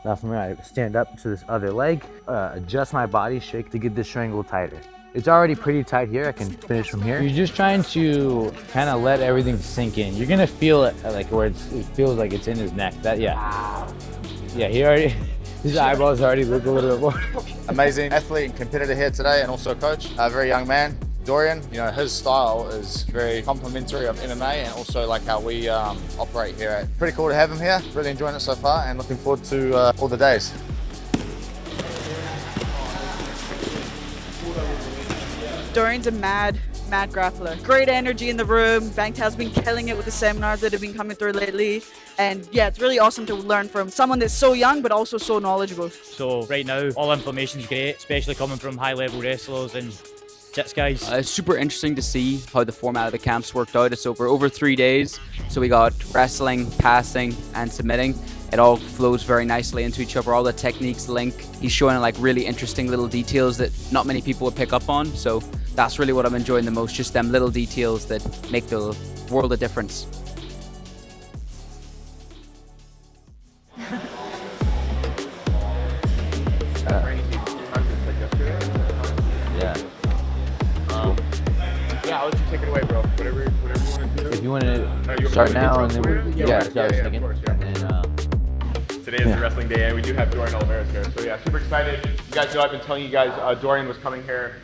Now from here, I stand up to this other leg, adjust my body, shake to get this triangle tighter. It's already pretty tight here. I can finish from here. You're just trying to kind of let everything sink in. You're gonna feel it like where it feels like it's in his neck. Yeah, he already, his eyeballs already look a little bit more. Amazing athlete and competitor here today, and also coach, a very young man. Dorian, his style is very complementary of MMA and also like how we operate here. Pretty cool to have him here. Really enjoying it so far and looking forward to all the days. Dorian's a mad grappler. Great energy in the room. Bangtao's been killing it with the seminars that have been coming through lately. And yeah, it's really awesome to learn from someone that's so young but also so knowledgeable. So right now, all information's great, especially coming from high-level wrestlers and jits guys. It's super interesting to see how the format of the camps worked out. It's over 3 days. So we got wrestling, passing, and submitting. It all flows very nicely into each other. All the techniques link. He's showing like really interesting little details that not many people would pick up on. So that's really what I'm enjoying the most, just them little details that make the world of difference. Yeah, I'll let you take it away, bro. Whatever you want to do. If you want to start now, and then Of course. Today is the wrestling day, and we do have Dorian Olivarez here. So yeah, super excited. You guys know I've been telling you guys Dorian was coming here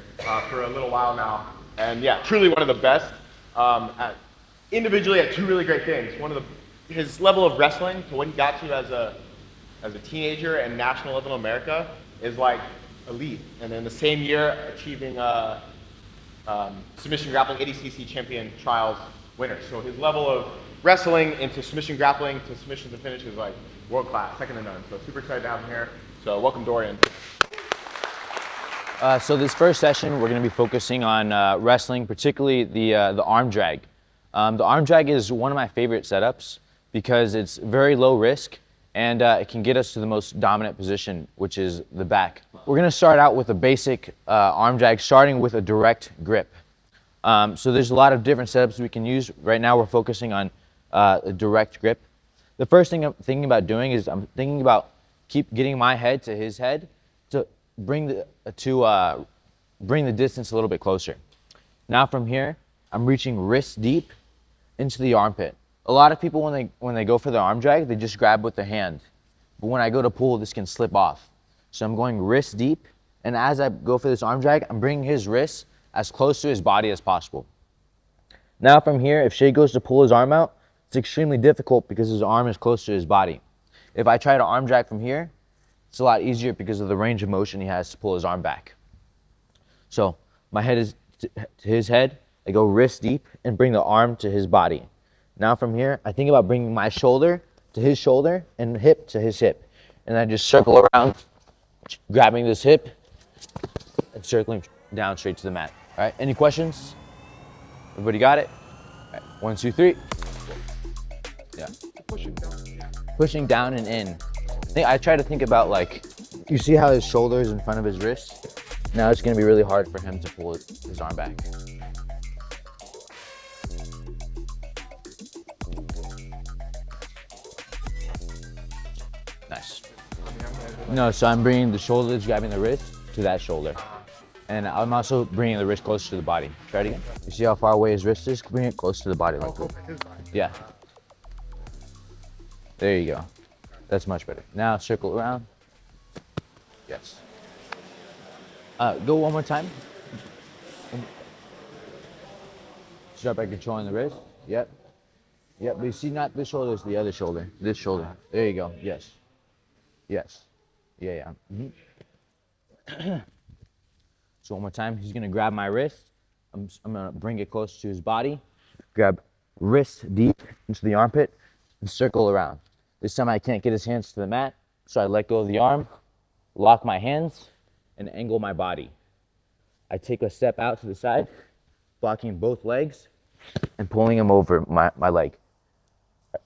for a little while now, and yeah, truly one of the best. Individually, at two really great things. His level of wrestling to what he got to as a teenager and national level in America is like elite. And then the same year, achieving submission grappling ADCC champion trials winner. So his level of wrestling into submission grappling to submission to finish is like world class, second to none. So super excited to have him here. So welcome, Dorian. So this first session, we're going to be focusing on wrestling, particularly the arm drag. The arm drag is one of my favorite setups because it's very low risk and it can get us to the most dominant position, which is the back. We're going to start out with a basic arm drag, starting with a direct grip. So there's a lot of different setups we can use. Right now we're focusing on a direct grip. The first thing I'm thinking about doing is I'm thinking about keep getting my head to his head to bring the distance a little bit closer. Now from here, I'm reaching wrist deep into the armpit. A lot of people when they go for the arm drag, they just grab with the hand. But when I go to pull, this can slip off. So I'm going wrist deep, and as I go for this arm drag, I'm bringing his wrist as close to his body as possible. Now from here, if Shay goes to pull his arm out, it's extremely difficult because his arm is close to his body. If I try to arm drag from here, it's a lot easier because of the range of motion he has to pull his arm back. So my head is to his head, I go wrist deep and bring the arm to his body. Now from here, I think about bringing my shoulder to his shoulder and hip to his hip. And I just circle around, grabbing this hip and circling down straight to the mat. All right, any questions? Everybody got it? All right, 1, 2, 3. Yeah. Pushing down and in. I try to think about like, you see how his shoulder is in front of his wrist? Now it's gonna be really hard for him to pull his arm back. Nice. No, so I'm bringing the shoulder that's grabbing the wrist to that shoulder. And I'm also bringing the wrist closer to the body. Try it again. You see how far away his wrist is? Bring it close to the body like that. Yeah. There you go. That's much better. Now circle around. Yes. Go one more time. Start by controlling the wrist. Yep. Yep, but you see not this shoulder, it's the other shoulder. This shoulder. There you go. Yes. Yes. Yeah. Mm-hmm. So one more time, he's gonna grab my wrist. I'm gonna bring it close to his body. Grab wrist deep into the armpit and circle around. This time I can't get his hands to the mat, so I let go of the arm, lock my hands, and angle my body. I take a step out to the side, blocking both legs and pulling him over my leg.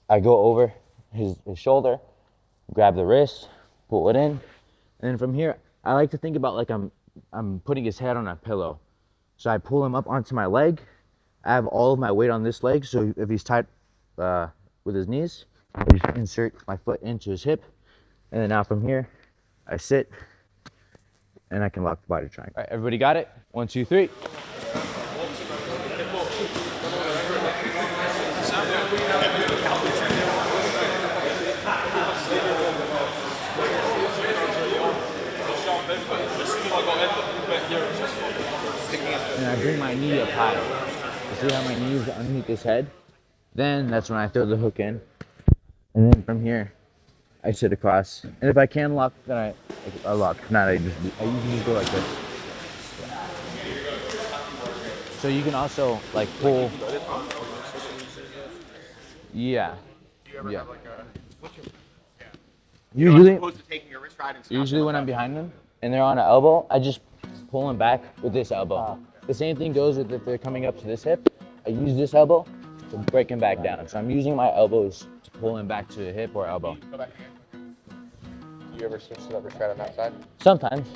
I go over his shoulder, grab the wrist, pull it in, and then from here, I like to think about like I'm putting his head on a pillow. So I pull him up onto my leg. I have all of my weight on this leg, so if he's tight with his knees, I just insert my foot into his hip, And then now from here, I sit and I can lock the body triangle. All right, everybody got it? 1, 2, 3. And I bring my knee up high. You see how my knee is underneath this head? Then that's when I throw the hook in. And then from here, I sit across. And if I can lock, then I lock. If not, I usually just go like this. So you can also like pull. Yeah. Yeah. Usually when I'm behind them and they're on an elbow, I just pull them back with this elbow. The same thing goes with if they're coming up to this hip. I use this elbow to break them back down. So I'm using my elbows to pull them back to the hip or elbow. You ever switch to the wrist right on that side? Sometimes.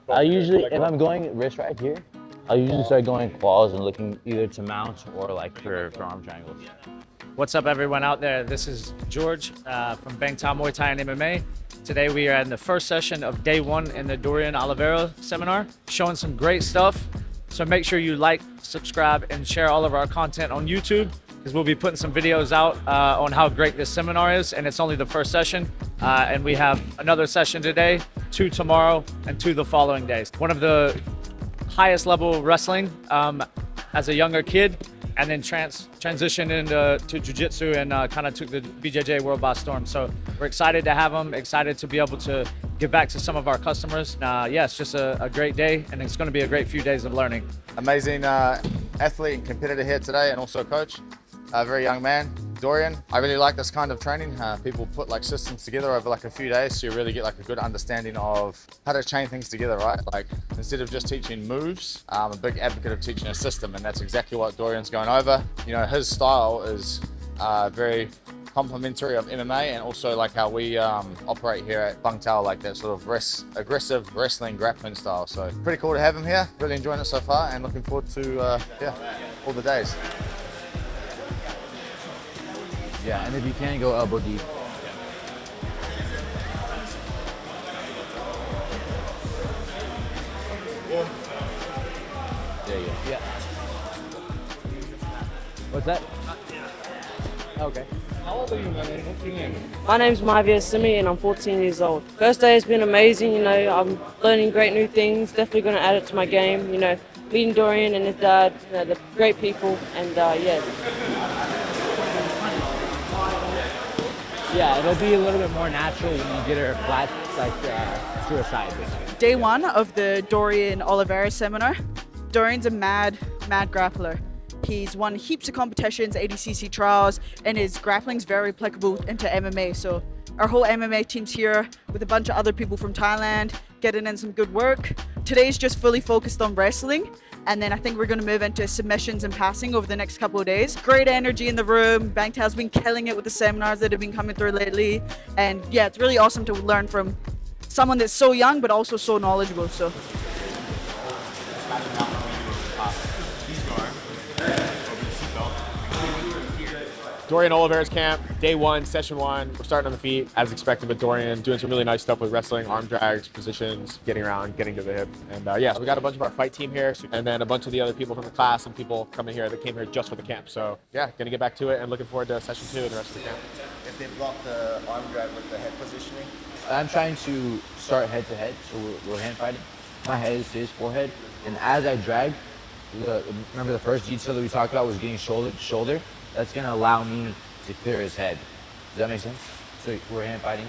I usually, if I'm going wrist right here, I'll usually start going claws and looking either to mount or like for arm triangles. What's up, everyone out there? This is George from Bangtao Muay Thai MMA. Today we are in the first session of day 1 in the Dorian Olivarez seminar, showing some great stuff. So make sure you like, subscribe, and share all of our content on YouTube, because we'll be putting some videos out on how great this seminar is, and it's only the first session. And we have another session today, 2 tomorrow, and 2 the following days. One of the highest level wrestling as a younger kid, and then transitioned into Jiu-Jitsu and kind of took the BJJ world by storm. So we're excited to have them, excited to be able to give back to some of our customers. Yeah, it's just a great day, and it's going to be a great few days of learning. Amazing athlete and competitor here today, and also coach. A very young man, Dorian. I really like this kind of training. People put like systems together over like a few days, so you really get like a good understanding of how to chain things together, right? Like instead of just teaching moves, I'm a big advocate of teaching a system, and that's exactly what Dorian's going over. You know, his style is very complementary of MMA, and also like how we operate here at Bangtao, like that sort of aggressive wrestling grappling style. So pretty cool to have him here. Really enjoying it so far, and looking forward to all the days. Yeah, and if you can, go elbow deep. There you go. Yeah. What's that? Okay. How old are you, man? What's your name? My name's Mavia Simi and I'm 14 years old. First day has been amazing, you know, I'm learning great new things, definitely going to add it to my game, you know, meeting Dorian and his dad, you know, they're great people, and yeah. Yeah, it'll be a little bit more natural when you get her flat, like to her side. Basically. Day 1 of the Dorian Olivarez seminar. Dorian's a mad grappler. He's won heaps of competitions, ADCC trials, and his grappling's very applicable into MMA. So our whole MMA team's here with a bunch of other people from Thailand, getting in some good work. Today's just fully focused on wrestling, and then I think we're going to move into submissions and passing over the next couple of days. Great energy in the room. Bangtao's been killing it with the seminars that have been coming through lately, and yeah, it's really awesome to learn from someone that's so young but also so knowledgeable. So. Dorian Olivarez camp, day 1, session 1. We're starting on the feet, as expected with Dorian, doing some really nice stuff with wrestling, arm drags, positions, getting around, getting to the hip. And yeah, we got a bunch of our fight team here, and then a bunch of the other people from the class and people coming here that came here just for the camp. So yeah, gonna get back to it and looking forward to session 2 and the rest of the camp. If they block the arm drag with the head positioning, I'm trying to start head to head, so we're hand fighting. My head is to his forehead, and as I drag, remember the first jiu-jitsu that we talked about was getting shoulder to shoulder? That's gonna allow me to clear his head. Does that make sense? So we're hand fighting.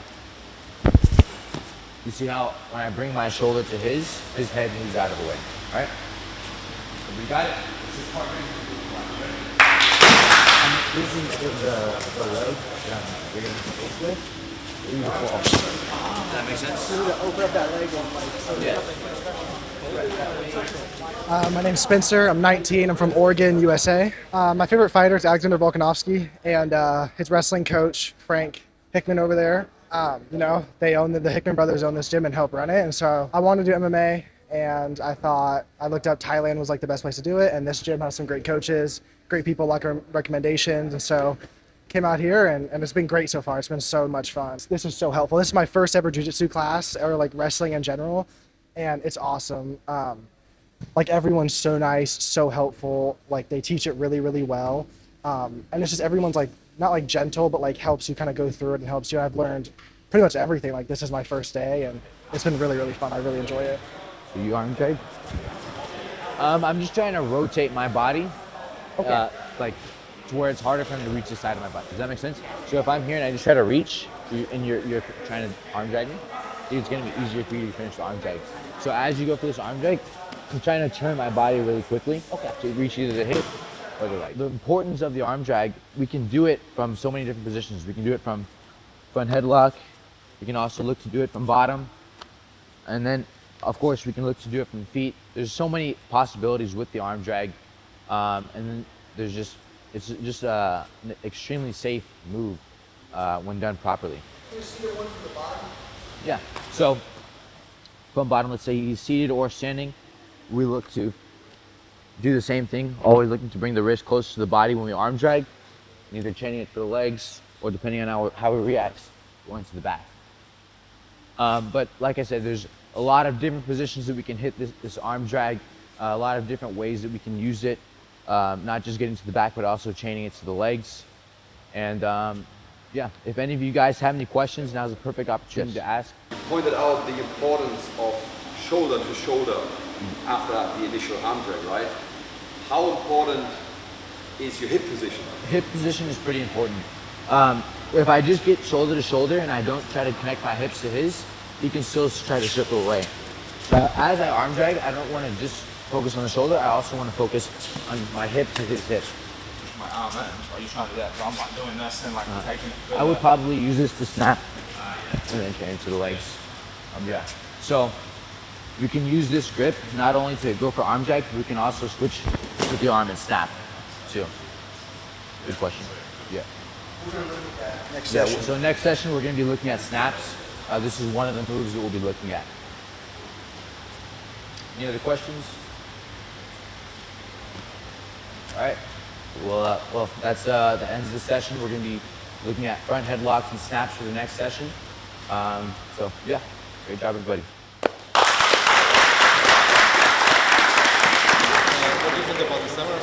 You see how when I bring my shoulder to his head moves out of the way, all right? So we got it. This is the leg that I'm bringing the space with. Does that make sense? Open up that leg one. Yeah. My name's Spencer. I'm 19. I'm from Oregon, USA. My favorite fighter is Alexander Volkanovski, and his wrestling coach, Frank Hickman over there. You know, they own the Hickman brothers own this gym and help run it. And so I wanted to do MMA, and I looked up Thailand was like the best place to do it. And this gym has some great coaches, great people like recommendations. And so came out here, and it's been great so far. It's been so much fun. This is so helpful. This is my first ever jiu-jitsu class, or like wrestling in general, and it's awesome. Like everyone's so nice, so helpful. Like they teach it really, really well. And it's just everyone's like, not like gentle, but like helps you kind of go through it and helps you. I've learned pretty much everything. Like this is my first day, and it's been really, really fun. I really enjoy it. So you arm drag? I'm just trying to rotate my body, like to where it's harder for him to reach the side of my body. Does that make sense? So if I'm here and I just try to reach, and you're trying to arm drag me, it's gonna be easier for you to finish the arm drag. So as you go for this arm drag, I'm trying to turn my body really quickly to reach either the hip or the leg. The importance of the arm drag, we can do it from so many different positions. We can do it from front headlock. We can also look to do it from bottom. And then, of course, we can look to do it from feet. There's so many possibilities with the arm drag. And then it's just an extremely safe move when done properly. Can you see one from the bottom? Yeah, so from bottom, let's say he's seated or standing, we look to do the same thing, always looking to bring the wrist close to the body when we arm drag, either chaining it for the legs or depending on how he reacts, going to the back. But like I said, there's a lot of different positions that we can hit this arm drag, a lot of different ways that we can use it, not just getting to the back, but also chaining it to the legs. And yeah, if any of you guys have any questions, now's a perfect opportunity to ask. You pointed out the importance of shoulder to shoulder after the initial arm drag, right? How important is your hip position? Hip position is pretty important. If I just get shoulder to shoulder and I don't try to connect my hips to his, he can still try to circle away. But as I arm drag, I don't want to just focus on the shoulder. I also want to focus on my hip to his hip. My arm in. Are you trying to do that? So I'm like doing this and like taking it. I would probably use this to snap and then chain to the legs. Yeah. So we can use this grip not only to go for arm drag, but we can also switch with the arm and snap too. Good question. Yeah. Next session. So next session we're going to be looking at snaps. This is one of the moves that we'll be looking at. Any other questions? All right. Well, that's the end of the session. We're going to be looking at front headlocks and snaps for the next session. So yeah, great job, everybody. What do you think about the seminar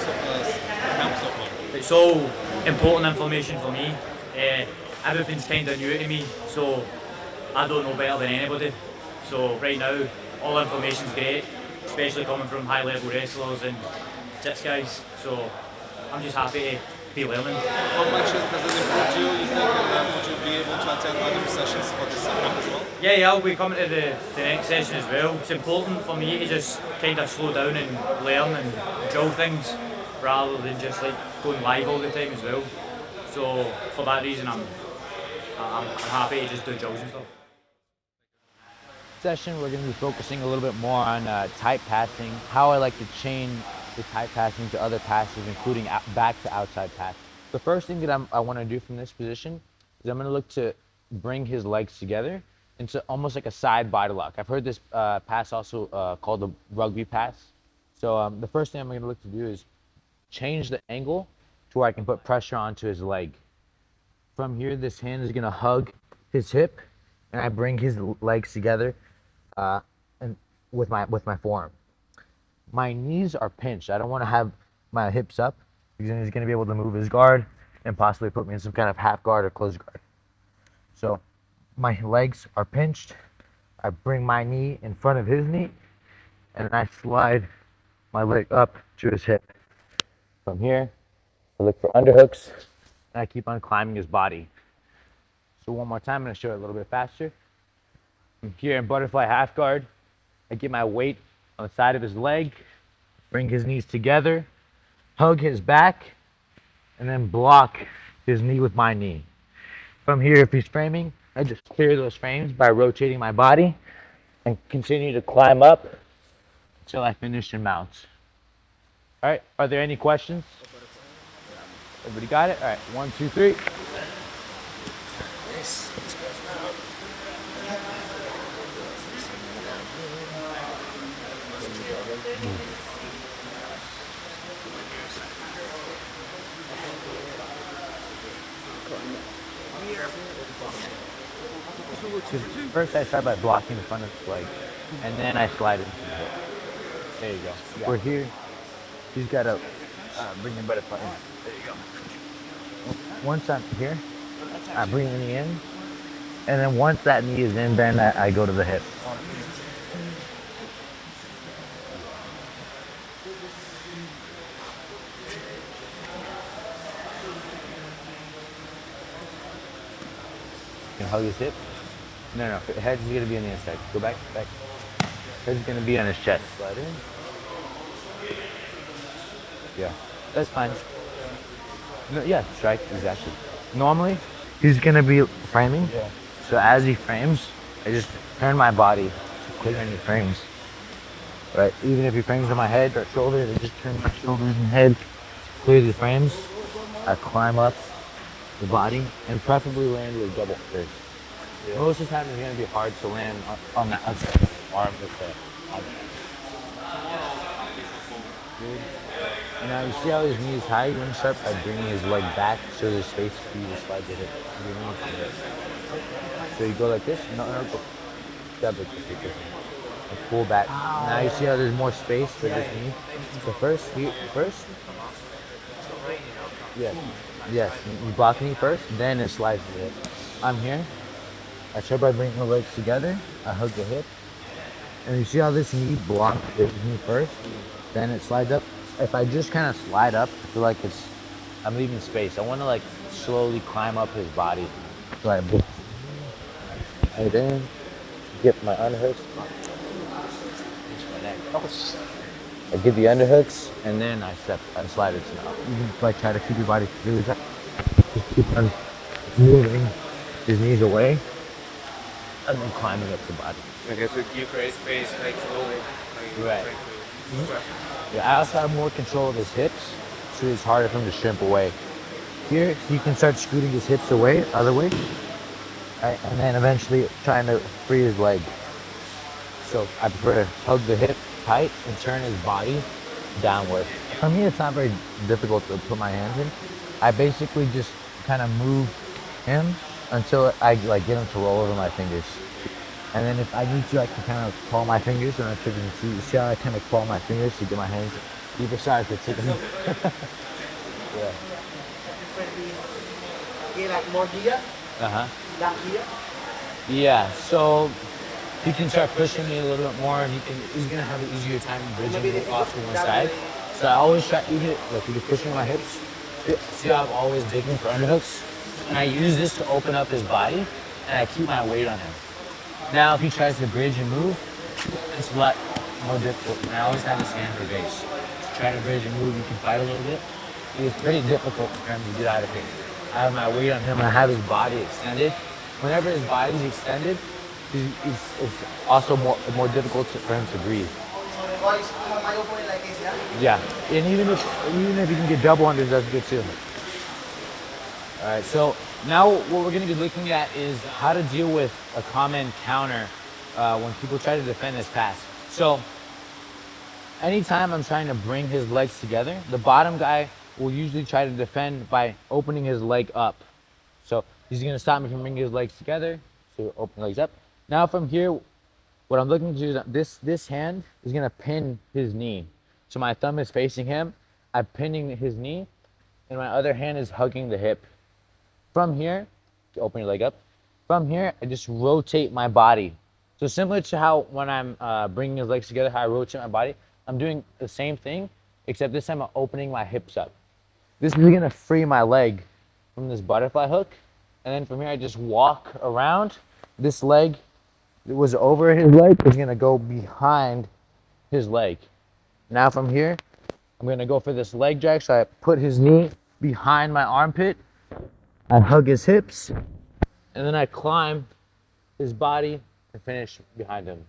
camp so far? It's all important information for me. Everything's kind of new to me, so I don't know better than anybody. So right now, all information's great, especially coming from high-level wrestlers and jiu-jitsu guys. So I'm just happy to be learning. How much has it improved you, you think, and would you be able to attend other sessions for this camp as well? Yeah, I'll be coming to the next session as well. It's important for me to just kind of slow down and learn and drill things rather than just like going live all the time as well. So for that reason, I'm happy to just do drills and stuff. Session, we're going to be focusing a little bit more on tight passing, how I like to chain the tight passing to other passes, including back to outside pass. The first thing that I want to do from this position is I'm going to look to bring his legs together into almost like a side body lock. I've heard this pass also called the rugby pass. So the first thing I'm going to look to do is change the angle to where I can put pressure onto his leg. From here, this hand is going to hug his hip, and I bring his legs together and with my forearm. My knees are pinched. I don't want to have my hips up because then he's going to be able to move his guard and possibly put me in some kind of half guard or closed guard. So my legs are pinched. I bring my knee in front of his knee, and I slide my leg up to his hip. From here, I look for underhooks, and I keep on climbing his body. So one more time, I'm going to show it a little bit faster. From here in butterfly half guard, I get my weight on the side of his leg, bring his knees together, hug his back, and then block his knee with my knee. From here, if he's framing, I just clear those frames by rotating my body and continue to climb up until I finish in mounts. All right, are there any questions? Everybody got it? All right, 1, 2, 3. First, I start by blocking the front of his leg, and then I slide into the hip. There you go. Yeah. We're here. He's got to bring your butterfly in. There you go. Once I'm here, I bring the knee in, and then once that knee is in, then I go to the hip. You can hug his hip. No, head's gonna be on the inside. Go back. Head's gonna be on his chest. Slide in. Yeah, that's fine. No, yeah, strike, exactly. Normally, he's gonna be framing. Yeah. So as he frames, I just turn my body to clear any frames. Right? Even if he frames on my head or shoulders, I just turn my shoulders and head to clear the frames. I climb up the body and preferably land with a double first. Yeah. Most of the time it's gonna be hard to land on the outside of the arm with the good. Now you see how his knee is high? You're gonna start by bringing his leg back so there's space for you to slide the hip. So you go like this, no, go. Step like this. And pull back. Now you see how there's more space for this knee? So first. Yes, you block knee first, then it slides the hip. I'm here. I start by bringing the legs together. I hug the hip. And you see how this knee blocks his knee first? Then it slides up. If I just kind of slide up, I feel like I'm leaving space. I want to like slowly climb up his body. So I book right in, get my underhooks. I get the underhooks, and then I slide it. So you can like try to keep your body really tight. Just keep on moving his knees away, and then climbing up the body. Okay, so you create space like slowly. Right. Yeah, I also have more control of his hips, so it's harder for him to shrimp away. Here, he can start scooting his hips away, other way, right? And then eventually trying to free his leg. So I prefer to hug the hip tight and turn his body downward. For me, it's not very difficult to put my hands in. I basically just kind of move him until I like get him to roll over my fingers. And then if I need to, I can kind of claw my fingers, and I'm sure you can see how I kind of claw my fingers to get my hands deeper. Sorry for taking them. Yeah. Like more here? That here? Yeah, so he can start pushing me a little bit more, and he's gonna have an easier time bridging off to one side. So I always try, even like if you're pushing my hips, see how I'm always digging for underhooks? And I use this to open up his body, and I keep my weight on him. Now, if he tries to bridge and move, it's a lot more difficult. And I always have his hand for base. To try to bridge and move, you can fight a little bit. It's pretty difficult for him to get out of it. I have my weight on him, and I have his body extended. Whenever his body is extended, it's also more difficult for him to breathe. Yeah, and even if you can get double unders, that's good too. All right, so now what we're going to be looking at is how to deal with a common counter when people try to defend this pass. So anytime I'm trying to bring his legs together, the bottom guy will usually try to defend by opening his leg up. So he's going to stop me from bringing his legs together. So open legs up. Now from here, what I'm looking to do is this hand is going to pin his knee. So my thumb is facing him. I'm pinning his knee, and my other hand is hugging the hip. From here, open your leg up. From here, I just rotate my body. So similar to how when I'm bringing his legs together, how I rotate my body, I'm doing the same thing, except this time I'm opening my hips up. This is gonna free my leg from this butterfly hook. And then from here, I just walk around. This leg that was over his leg is gonna go behind his leg. Now from here, I'm gonna go for this leg drag. So I put his knee behind my armpit. I hug his hips, and then I climb his body and finish behind him.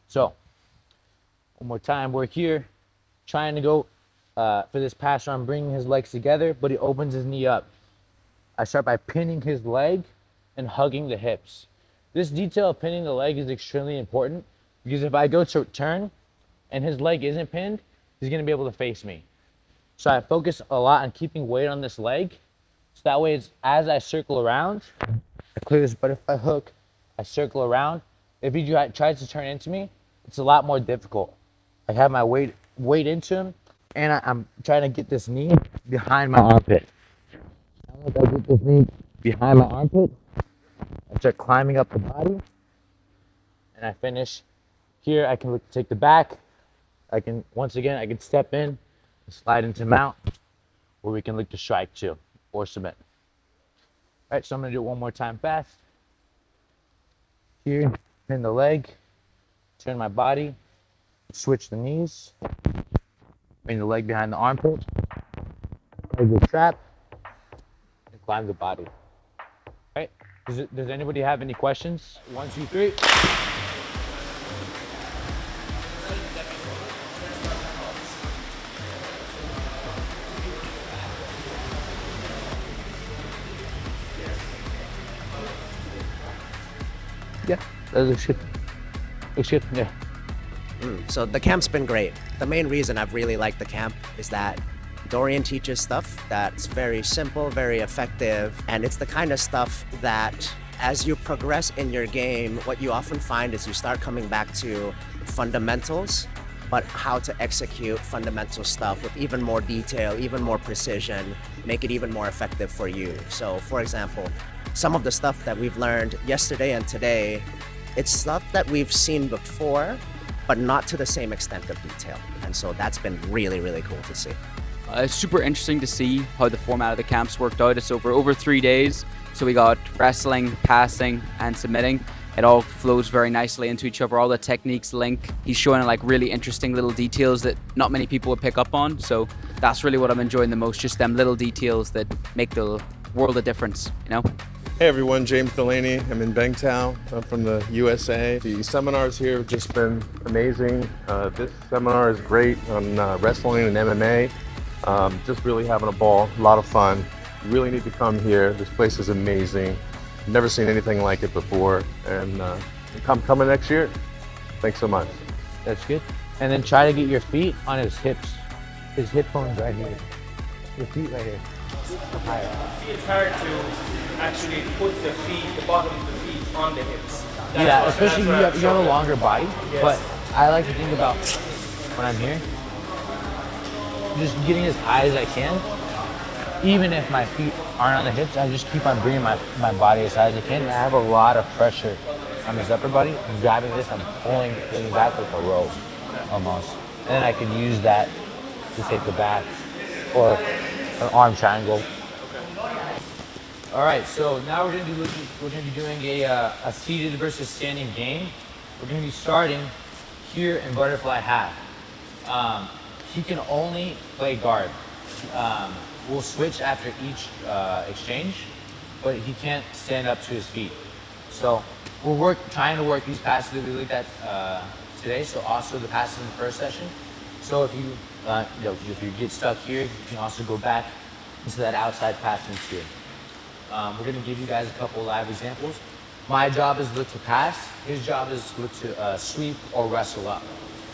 So, one more time, we're here trying to go for this pass where I'm bringing his legs together, but he opens his knee up. I start by pinning his leg and hugging the hips. This detail of pinning the leg is extremely important because if I go to turn and his leg isn't pinned, he's gonna be able to face me. So I focus a lot on keeping weight on this leg. So that way, as I circle around, I clear this butterfly hook, I circle around. If he tries to turn into me, it's a lot more difficult. I have my weight into him, and I'm trying to get this knee behind my armpit. Once I get this knee behind my armpit, I start climbing up the body, and I finish here. I can look to take the back. Once again, I can step in, slide into mount, where we can look to strike too, or submit. All right, so I'm gonna do it one more time fast. Here, pin the leg, turn my body, switch the knees, bring the leg behind the armpit, leg the trap, and climb the body. All right, does anybody have any questions? 1, 2, 3. Yeah, that looks good. Looks good, yeah. So the camp's been great. The main reason I've really liked the camp is that Dorian teaches stuff that's very simple, very effective, and it's the kind of stuff that as you progress in your game, what you often find is you start coming back to fundamentals, but how to execute fundamental stuff with even more detail, even more precision, make it even more effective for you. So for example, some of the stuff that we've learned yesterday and today, it's stuff that we've seen before, but not to the same extent of detail. And so that's been really, really cool to see. It's super interesting to see how the format of the camps worked out. It's over 3 days. So we got wrestling, passing, and submitting. It all flows very nicely into each other. All the techniques link. He's showing like really interesting little details that not many people would pick up on. So that's really what I'm enjoying the most, just them little details that make the world of difference, you know? Hey everyone, James Delaney. I'm in Bangtao. I'm from the USA. The seminars here have just been amazing. This seminar is great on wrestling and MMA. Just really having a ball, a lot of fun. You really need to come here. This place is amazing. Never seen anything like it before. And coming next year. Thanks so much. That's good. And then try to get your feet on his hips. His hip bone's right here. Your feet right here. Higher. It's hard to actually put the bottom of the feet on the hips. Yeah, especially if you have a longer body. Yes. But I like to think about when I'm here, just getting as high as I can. Even if my feet aren't on the hips, I just keep on bringing my body as high as I can. And I have a lot of pressure on this upper body. I'm grabbing this, I'm pulling back like a rope, almost. And then I can use that to take the back or an arm triangle. All right, so now we're gonna be doing a seated versus standing game. We're gonna be starting here in butterfly half. He can only play guard. We'll switch after each exchange, but he can't stand up to his feet. So we're trying to work these passes that we looked at today. So also the passes in the first session. So if you if you get stuck here, you can also go back into that outside pass into it. We're going to give you guys a couple live examples. My job is to look to pass. His job is to look to sweep or wrestle up.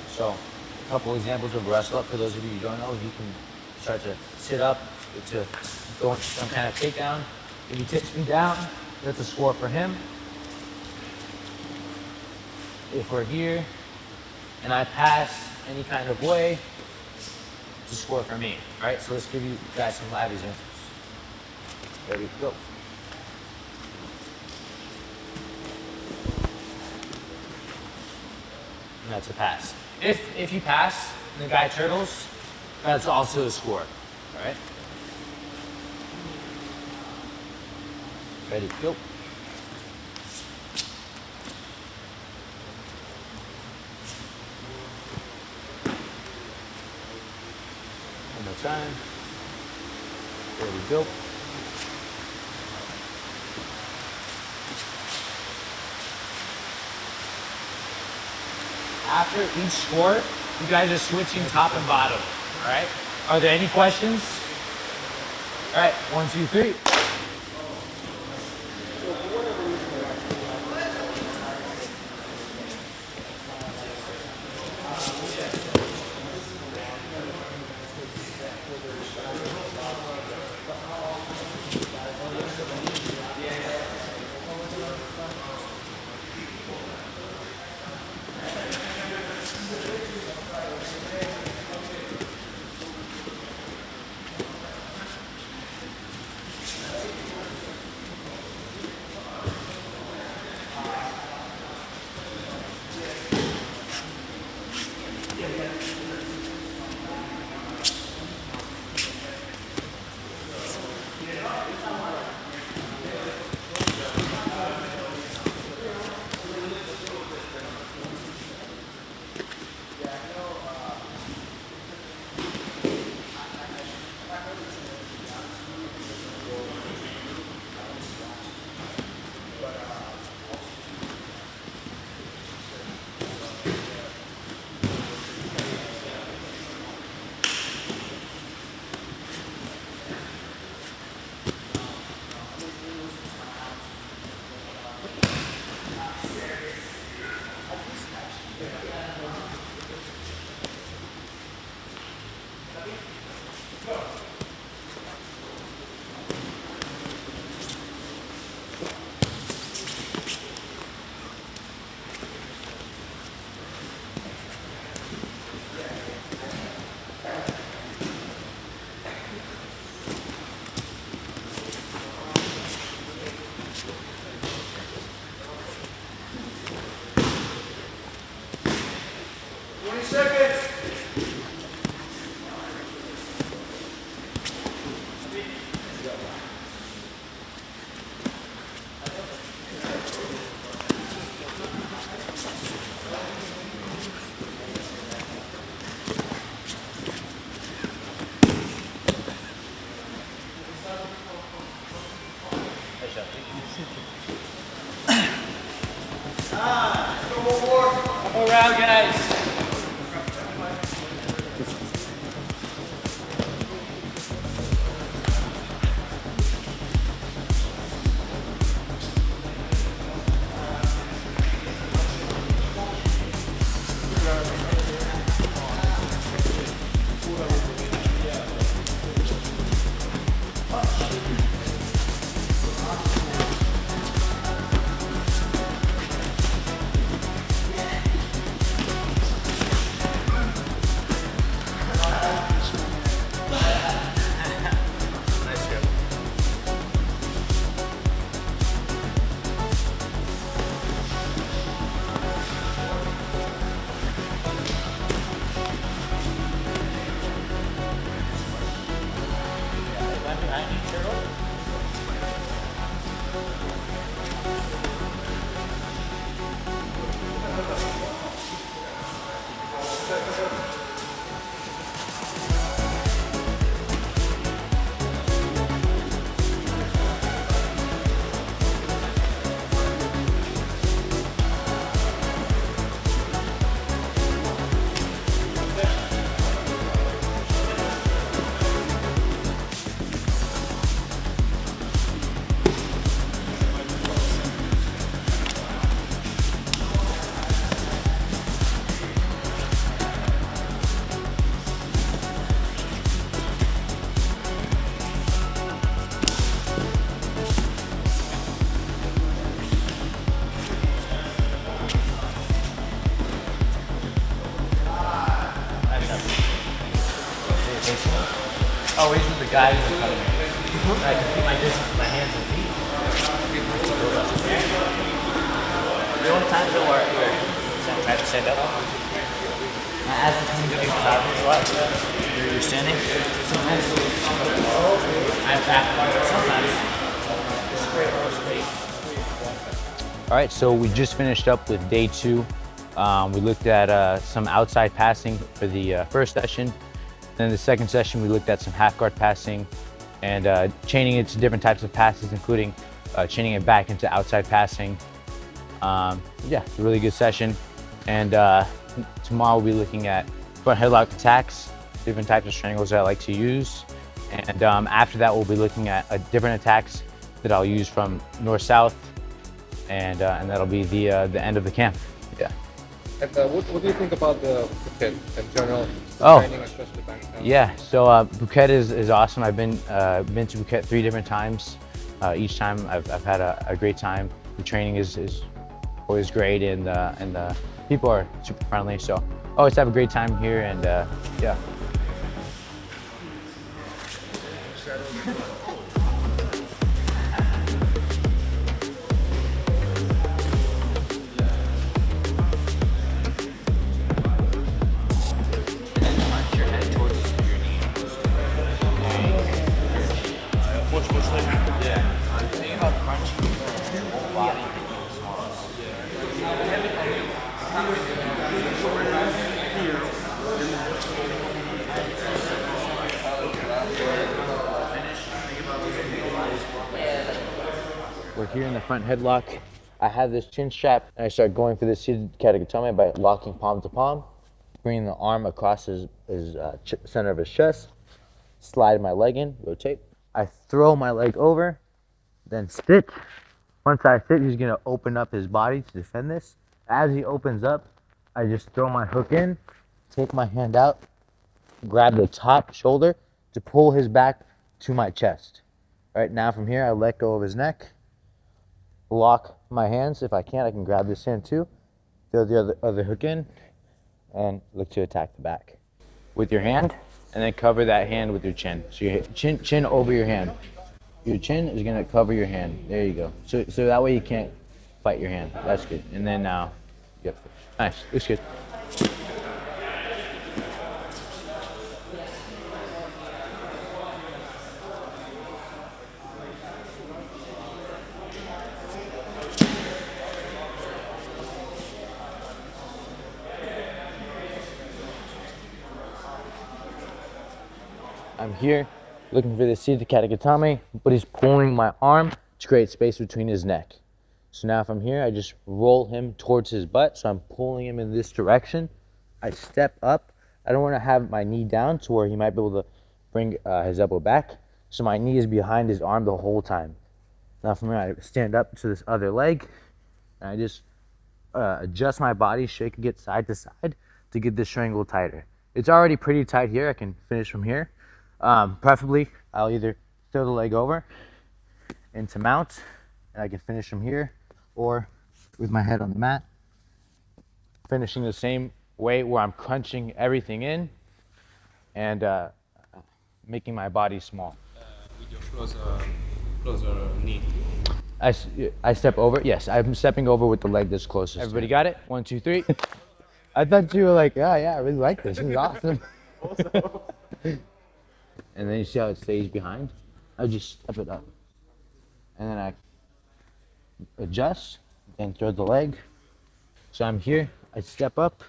So a couple examples of wrestle up. For those of you who don't know, you can start to sit up to go into some kind of takedown. If he takes me down, that's a score for him. If we're here and I pass any kind of way, it's a score for me. All right, so let's give you guys some live examples. Ready, go. And that's a pass. If you pass and the guy turtles, that's also a score. All right. Ready, go. One more time. There we go. After each score, you guys are switching top and bottom, all right? Are there any questions? All right, 1, 2, 3. Couple round, guys. Always with the guys in front of me. I can keep my distance, my hands and feet. The only times that work here, try to stand up. As I'm coming to the top, you're standing. Sometimes I'm back. Sometimes it's great. All right, so we just finished up with day 2. We looked at some outside passing for the first session. Then the second session, we looked at some half guard passing and chaining it to different types of passes, including chaining it back into outside passing. Yeah, it's a really good session. And tomorrow we'll be looking at front headlock attacks, different types of strangles that I like to use. And after that, we'll be looking at different attacks that I'll use from north-south. And that'll be the end of the camp. Yeah. And what do you think about the Phuket in general? Oh, Training, especially Bangtao? yeah. So Phuket is awesome. I've been to Phuket 3 different times. Each time I've had a great time. The training is always great, and the people are super friendly. So always have a great time here, and yeah. We're here in the front headlock. I have this chin strap, and I start going for this seated katagatame by locking palm to palm, bringing the arm across his center of his chest, slide my leg in, rotate. I throw my leg over, then sit. Once I sit, he's gonna open up his body to defend this. As he opens up, I just throw my hook in, take my hand out, grab the top shoulder to pull his back to my chest. All right, now from here, I let go of his neck, lock my hands. If I can, I can grab this hand too, throw the other hook in, and look to attack the back. With your hand, and then cover that hand with your chin. So your chin over your hand. Your chin is gonna cover your hand. There you go. So that way you can't fight your hand. That's good. And then now, yep. Nice, looks good. I'm here looking for the seated katagatame, but he's pulling my arm to create space between his neck. So now if I'm here, I just roll him towards his butt. So I'm pulling him in this direction. I step up. I don't want to have my knee down to where he might be able to bring his elbow back. So my knee is behind his arm the whole time. Now from here, I stand up to this other leg. And I just adjust my body, shake it side to side to get this triangle tighter. It's already pretty tight here. I can finish from here. Preferably, I'll either throw the leg over into mount, and I can finish from here, or with my head on the mat, finishing the same way where I'm crunching everything in and making my body small. With your closer knee. I step over. Yes, I'm stepping over with the leg that's closest. Everybody got it? 1, 2, 3. I thought you were like, yeah, I really like this. This is awesome. And then you see how it stays behind? I just step it up. And then I adjust and throw the leg. So I'm here, I step up,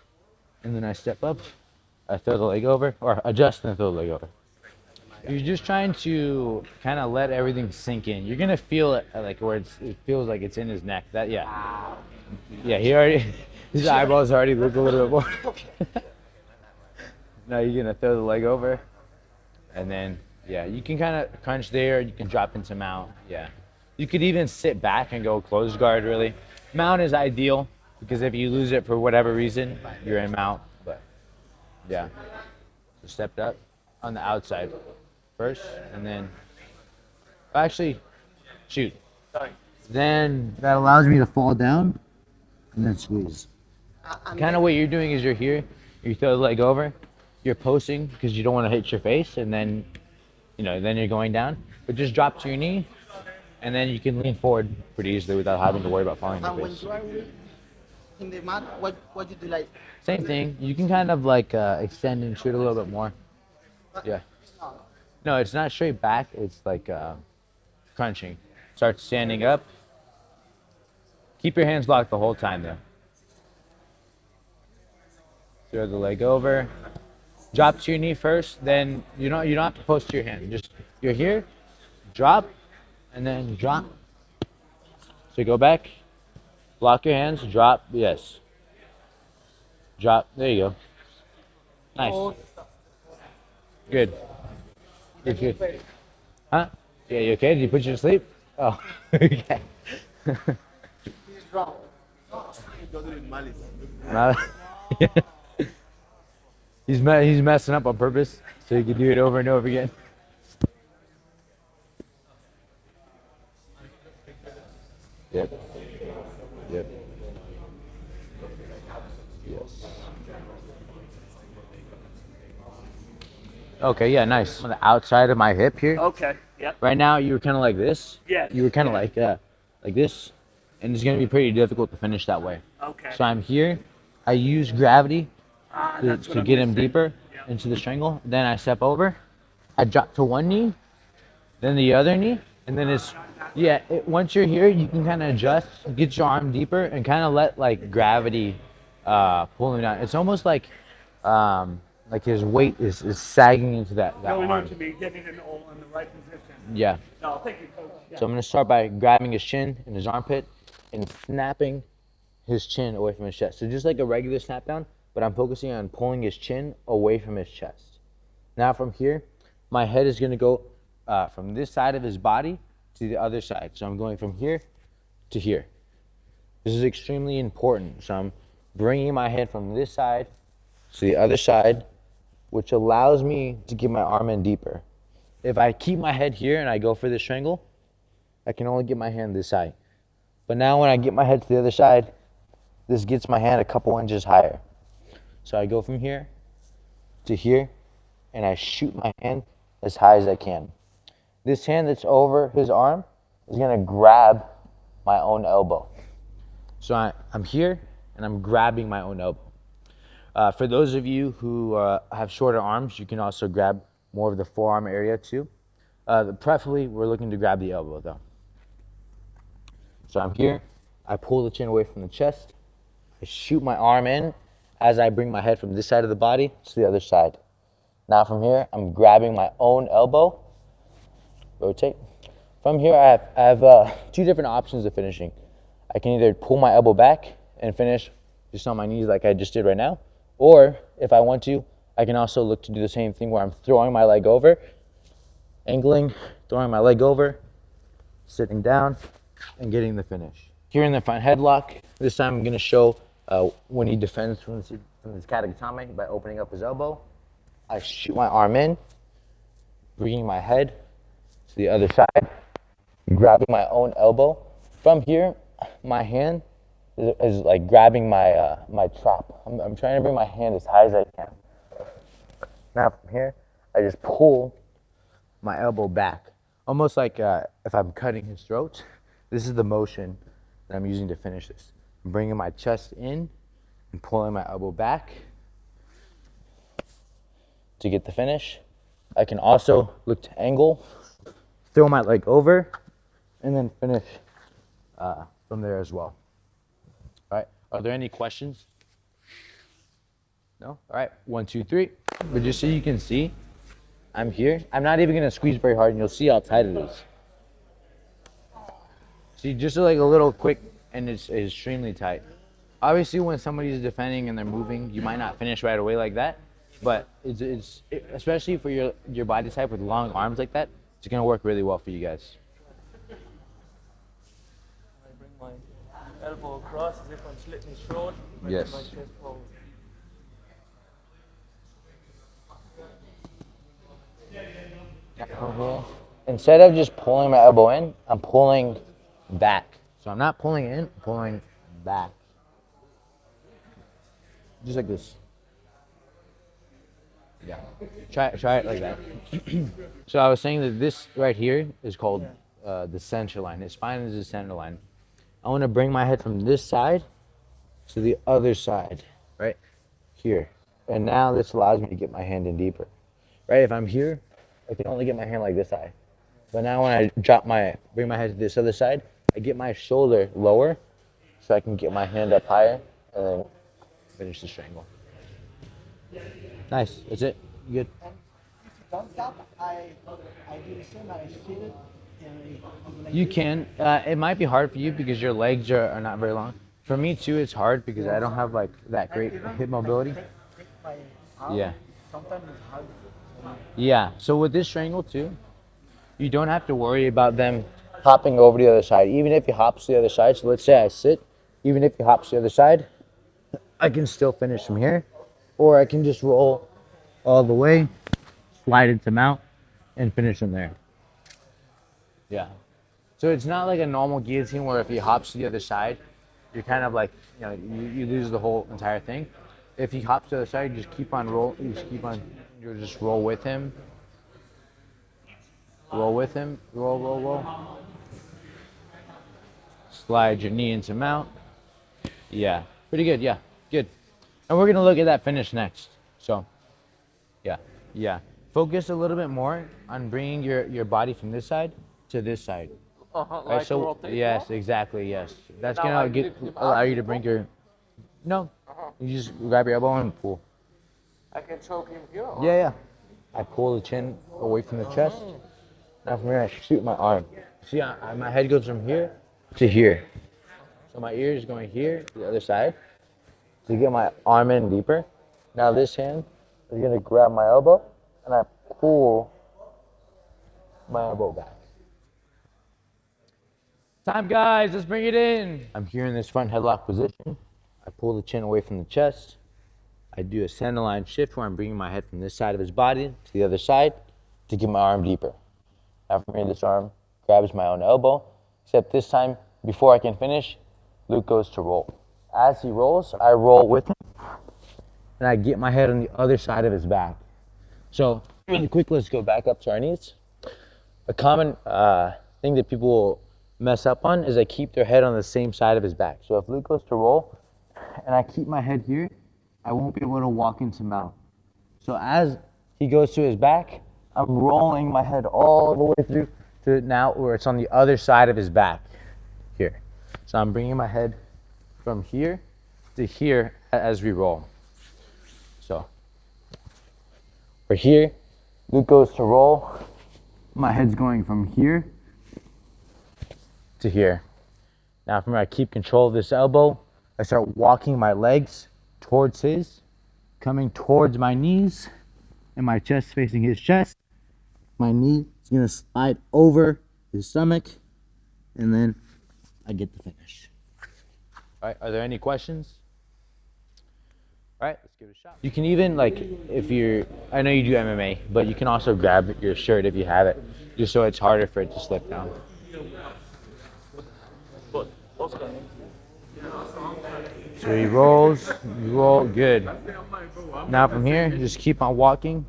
and then I step up, I throw the leg over, or adjust and throw the leg over. You're just trying to kind of let everything sink in. You're gonna feel it like where it feels like it's in his neck. Yeah, he already, his eyeballs already look a little bit more. Now you're gonna throw the leg over, and then you can kind of crunch there. You can drop into mount. You could even sit back and go closed guard. Really, mount is ideal because if you lose it for whatever reason, you're in mount. But so step it up on the outside first, and then actually shoot. Then that allows me to fall down and then squeeze. Kind of what you're doing is you're here, you throw the leg over, you're posting because you don't want to hit your face, and then then you're going down. But just drop to your knee, and then you can lean forward pretty easily without having to worry about falling on your face. When you are in the mat, what you do like? Same thing. You can kind of like extend and shoot a little bit more. Yeah. No, it's not straight back. It's like crunching. Start standing up. Keep your hands locked the whole time though. Throw the leg over. Drop to your knee first. Then you don't have to post to your hand. Just you're here. Drop, and then drop. So go back. Lock your hands. Drop. Yes. Drop. There you go. Nice. Good. Good. Huh? Yeah, you okay? Did you put you to sleep? Oh, okay. He's wrong. He does it with malice. He's messing up on purpose so he can do it over and over again. Yep. Yes. Okay, yeah, nice. On the outside of my hip here. Okay, yep. Right now, you were kind of like this. Yeah. You were kind of like this, and it's gonna be pretty difficult to finish that way. Okay. So I'm here. I use gravity to I'm get him deeper into the strangle. Then I step over. I drop to one knee, then the other knee, and then it's once you're here, you can kind of adjust, get your arm deeper, and kind of let like gravity pull him down. It's almost like his weight is sagging into that Going arm. into me, getting it all in the right position. Yeah. No, thank you, coach. Yeah. So I'm gonna start by grabbing his chin and his armpit and snapping his chin away from his chest. So just like a regular snap down, but I'm focusing on pulling his chin away from his chest. Now from here, my head is gonna go from this side of his body to the other side. So I'm going from here to here. This is extremely important. So I'm bringing my head from this side to the other side, which allows me to get my arm in deeper. If I keep my head here and I go for this strangle, I can only get my hand this high. But now when I get my head to the other side, this gets my hand a couple inches higher. So I go from here to here, and I shoot my hand as high as I can. This hand that's over his arm is gonna grab my own elbow. So I'm here, and I'm grabbing my own elbow. For those of you who have shorter arms, you can also grab more of the forearm area too. Preferably, we're looking to grab the elbow though. So I'm here, I pull the chin away from the chest, I shoot my arm in as I bring my head from this side of the body to the other side. Now from here, I'm grabbing my own elbow. Rotate. From here, I have two different options of finishing. I can either pull my elbow back and finish just on my knees like I just did right now, or if I want to, I can also look to do the same thing where I'm throwing my leg over, angling, throwing my leg over, sitting down, and getting the finish. Here in the front headlock, this time I'm going to show when he defends from his katakatame by opening up his elbow. I shoot my arm in, bringing my head to the other side, grabbing my own elbow. From here, my hand is like grabbing my my trap. I'm trying to bring my hand as high as I can. Now from here, I just pull my elbow back, almost like if I'm cutting his throat. This is the motion that I'm using to finish this. I'm bringing my chest in and pulling my elbow back to get the finish. I can also look to angle, throw my leg over, and then finish from there as well. All right, are there any questions? No? All right, 1, 2, 3. But just so you can see, I'm here. I'm not even gonna squeeze very hard and you'll see how tight it is. See, just like a little quick and it's extremely tight. Obviously when somebody's defending and they're moving, you might not finish right away like that, but it's especially for your body type with long arms like that, it's gonna work really well for you guys. I bring my elbow across as if I'm slitting his throat. Yes. My chest forward. Instead of just pulling my elbow in, I'm pulling back. So I'm not pulling in, I'm pulling back. Just like this. Yeah. Try it like that. So I was saying that this right here is called the center line. His spine is the center line. I want to bring my head from this side to the other side, right here. And now this allows me to get my hand in deeper. Right? If I'm here, I can only get my hand like this side. But now when I bring my head to this other side, I get my shoulder lower so I can get my hand up higher and then finish the strangle. Nice. That's it. You good? And if you don't tap, I do the same. I sit it and like You this. can. It might be hard for you because your legs are not very long. For me too, it's hard because I don't have like that great hip mobility. Take my arm, Yeah. sometimes it's hard for me. Yeah. So with this strangle too, you don't have to worry about them hopping over to the other side. Even if he hops to the other side, so let's say I sit, even if he hops to the other side, I can still finish from here. Or I can just roll all the way, slide into mount, and finish from there. Yeah. So it's not like a normal guillotine where if he hops to the other side, you're kind of like, you lose the whole entire thing. If he hops to the other side, you just keep on you just roll with him. Roll with him, roll. Slide your knee into mount. Yeah, pretty good, yeah, good. And we're gonna look at that finish next. So, yeah. Focus a little bit more on bringing your body from this side to this side. Like Right, so rotate, yes, no? exactly, yes. That's Now gonna I lift him up. allow you to bring your, no, you just grab your elbow and pull. I can choke him here. or- Yeah. I pull the chin away from the chest. Now from here, I shoot my arm. See, my head goes from here to here. So my ear is going here to the other side to get my arm in deeper. Now this hand is gonna grab my elbow and I pull my elbow back. Time, guys, let's bring it in. I'm here in this front headlock position. I pull the chin away from the chest. I do a center line shift where I'm bringing my head from this side of his body to the other side to get my arm deeper. Now from here, this arm grabs my own elbow, except this time, before I can finish, Luke goes to roll. As he rolls, I roll with him, and I get my head on the other side of his back. So really quick, let's go back up to our knees. A common thing that people will mess up on is they keep their head on the same side of his back. So if Luke goes to roll, and I keep my head here, I won't be able to walk into mount. So as he goes to his back, I'm rolling my head all the way through to now where it's on the other side of his back here. So I'm bringing my head from here to here as we roll. So For here, Luke goes to roll. My head's going from here to here. Now from here, I keep control of this elbow. I start walking my legs towards his, coming towards my knees, and my chest facing his chest. My knee is gonna slide over his stomach, and then I get the finish. All right, are there any questions? All right, let's give it a shot. You can even, like, if you're, I know you do MMA, but you can also grab your shirt if you have it, just so it's harder for it to slip down. So he rolls, you roll, good. Now from here, just keep on walking.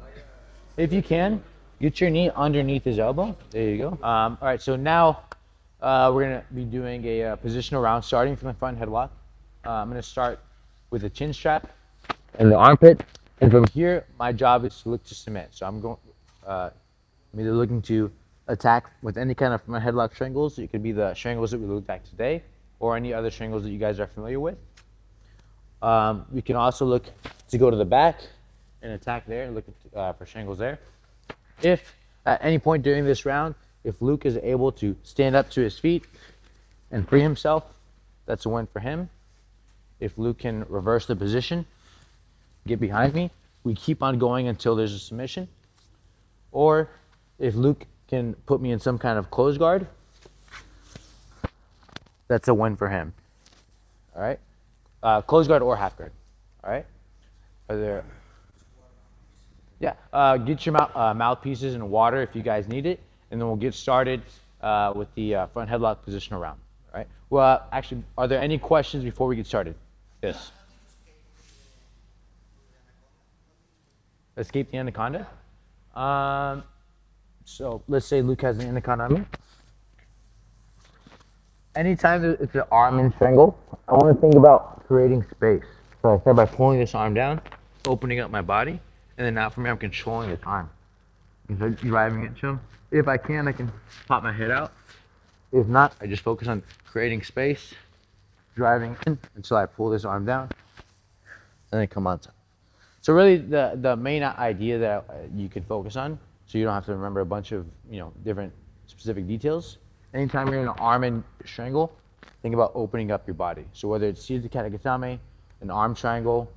If you can, get your knee underneath his elbow. There you go. All right, so now we're gonna be doing a positional round, starting from the front headlock. I'm gonna start with the chin strap and the armpit. And from here, my job is to look to submit. So I'm going, I'm either looking to attack with any kind of front headlock strangles. It could be the strangles that we looked at today, or any other strangles that you guys are familiar with. We can also look to go to the back and attack there, and look at, for strangles there. If at any point during this round, if Luke is able to stand up to his feet and free himself, that's a win for him. If Luke can reverse the position, get behind me, we keep on going until there's a submission. Or if Luke can put me in some kind of close guard, that's a win for him. All right? Close guard or half guard. All right? Are there? Yeah. Get your mouthpieces and water if you guys need it, and then we'll get started with the front headlock position round. All right? Well, actually, are there any questions before we get started? Yes. Escape the anaconda. So let's say Luke has an anaconda on me. Anytime it's an arm in strangle, I want to think about creating space. So I start by pulling this arm down, opening up my body, and then now from here I'm controlling this arm. And so driving it to him. If I can pop my head out. If not, I just focus on creating space, driving in until I pull this arm down, and then come on top. So really the main idea that you can focus on, so you don't have to remember a bunch of different specific details. Anytime you're in an arm in strangle, think about opening up your body. So whether it's Seize the Katagatame, an arm triangle,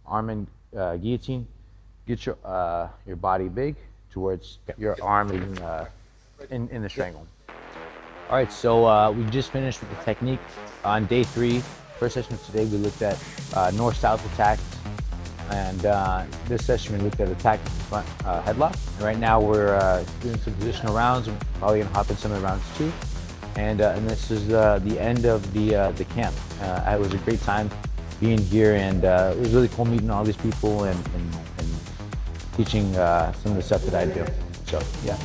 arm in guillotine, get your body big towards your arm in the strangle. All right, so we just finished with the technique on day 3. First session of today, we looked at north-south attack. And this session we looked at attack front headlock. And right now we're doing some positional rounds. I'm probably gonna hop in some of the rounds too. And this is the end of the camp. It was a great time being here, and it was really cool meeting all these people and teaching some of the stuff that I do. So yeah.